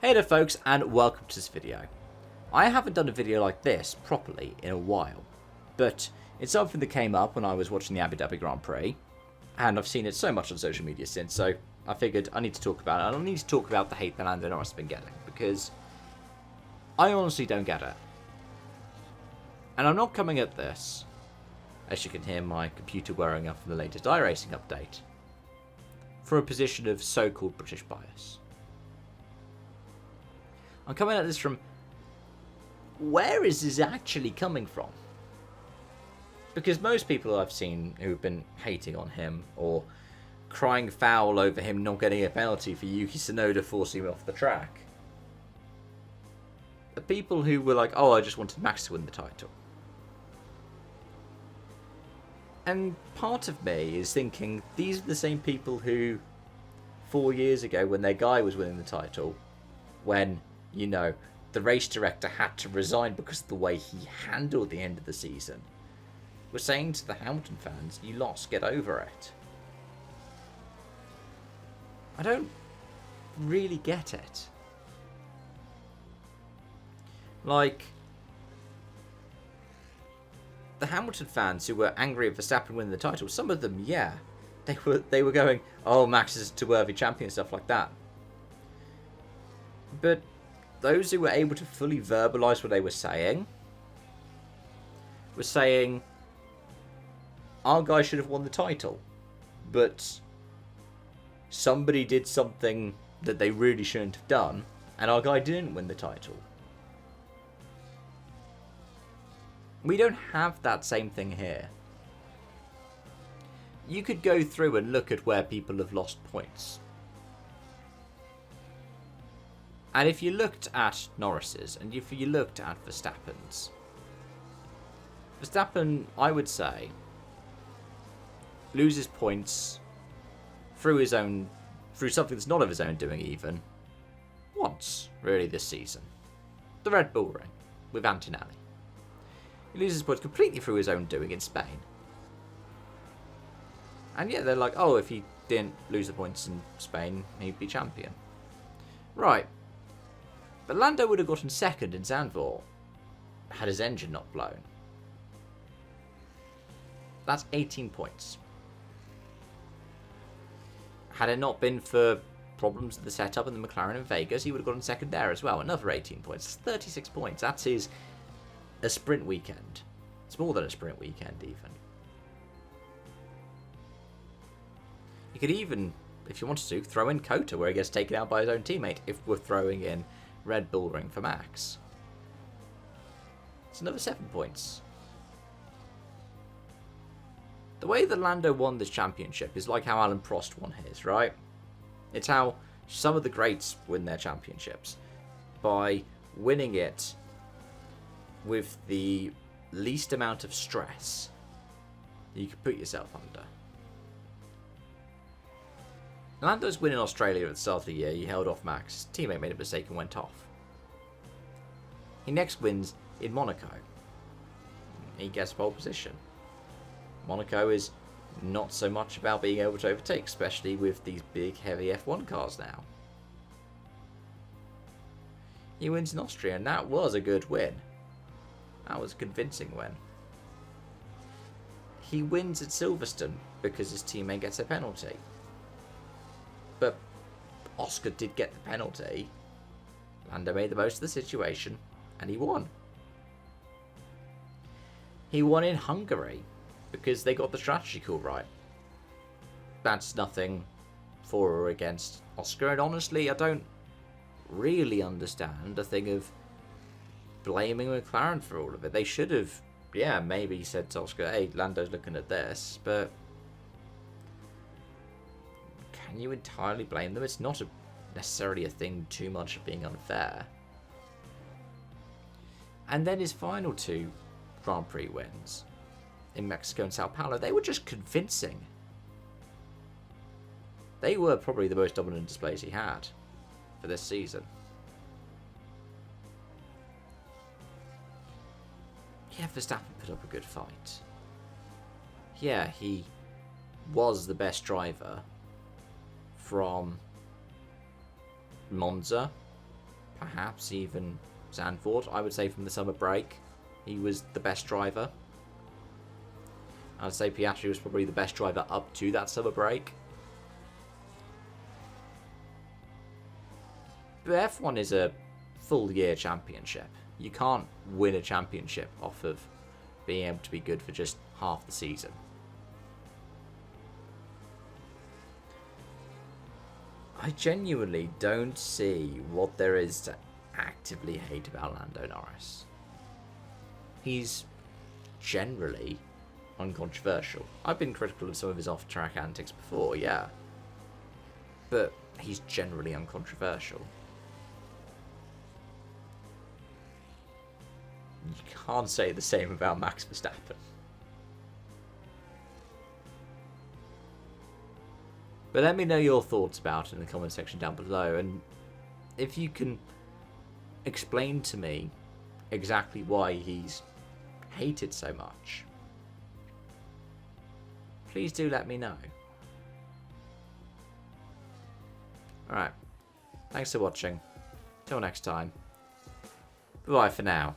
Hey there folks, and welcome to this video. I haven't done a video like this properly in a while, but it's something that came up when I was watching the Abu Dhabi Grand Prix, and I've seen it so much on social media since, so I figured I need to talk about it, and I need to talk about the hate that Lando Norris has been getting, because I honestly don't get it. And I'm not coming at this, as you can hear my computer whirring up from the latest iRacing update, from a position of so-called British bias. I'm coming at this from, where is this actually coming from? Because most people I've seen who've been hating on him or crying foul over him not getting a penalty for Yuki Tsunoda forcing him off the track are people who were like, oh, I just wanted Max to win the title. And part of me is thinking, these are the same people who 4 years ago, when their guy was winning the title, when, you know, the race director had to resign because of the way he handled the end of the season, were saying to the Hamilton fans, you lost, get over it. I don't really get it. Like, the Hamilton fans who were angry at Verstappen winning the title, some of them, yeah, they were going, oh, Max is a worthy champion, stuff like that. But those who were able to fully verbalise what they were saying, our guy should have won the title, but somebody did something that they really shouldn't have done, and our guy didn't win the title. We don't have that same thing here. You could go through and look at where people have lost points. And if you looked at Norris's, and if you looked at Verstappen's, Verstappen, I would say, loses points through something that's not of his own doing even, once, really, this season. The Red Bull Ring, with Antonelli. He loses points completely through his own doing in Spain. And yeah, they're like, oh, if he didn't lose the points in Spain, he'd be champion. Right. But Lando would have gotten second in Zandvoort had his engine not blown. That's 18 points. Had it not been for problems with the setup in the McLaren in Vegas, he would have gotten second there as well. Another 18 points. That's 36 points. That's a sprint weekend. It's more than a sprint weekend, even. You could even, if you wanted to, throw in Kota, where he gets taken out by his own teammate, if we're throwing in Red Bull Ring for Max. It's another 7 points. The way that Lando won this championship is like how Alan Prost won his, right? It's how some of the greats win their championships. By winning it with the least amount of stress you could put yourself under. Lando's win in Australia at the start of the year, he held off Max. His teammate made a mistake and went off. He next wins in Monaco. He gets pole position. Monaco is not so much about being able to overtake, especially with these big, heavy F1 cars now. He wins in Austria, and that was a good win. That was a convincing win. He wins at Silverstone because his teammate gets a penalty. But Oscar did get the penalty. Lando made the most of the situation, and he won. He won in Hungary because they got the strategy call right. That's nothing for or against Oscar, and honestly, I don't really understand the thing of blaming McLaren for all of it. They should have, yeah, maybe said to Oscar, hey, Lando's looking at this, but can you entirely blame them? It's not necessarily a thing too much of being unfair. And then his final two Grand Prix wins in Mexico and Sao Paulo, they were just convincing. They were probably the most dominant displays he had for this season. Yeah, Verstappen put up a good fight. Yeah, he was the best driver from Monza perhaps even Zandvoort. I would say from the summer break, he was the best driver. I'd say Piastri was probably the best driver up to that summer break. But F1 is a full year championship. You can't win a championship off of being able to be good for just half the season. I genuinely don't see what there is to actively hate about Lando Norris. He's generally uncontroversial. I've been critical of some of his off-track antics before, yeah. But he's generally uncontroversial. You can't say the same about Max Verstappen. But let me know your thoughts about it in the comment section down below, and if you can explain to me exactly why he's hated so much, please do let me know. Alright, thanks for watching. Till next time. Bye for now.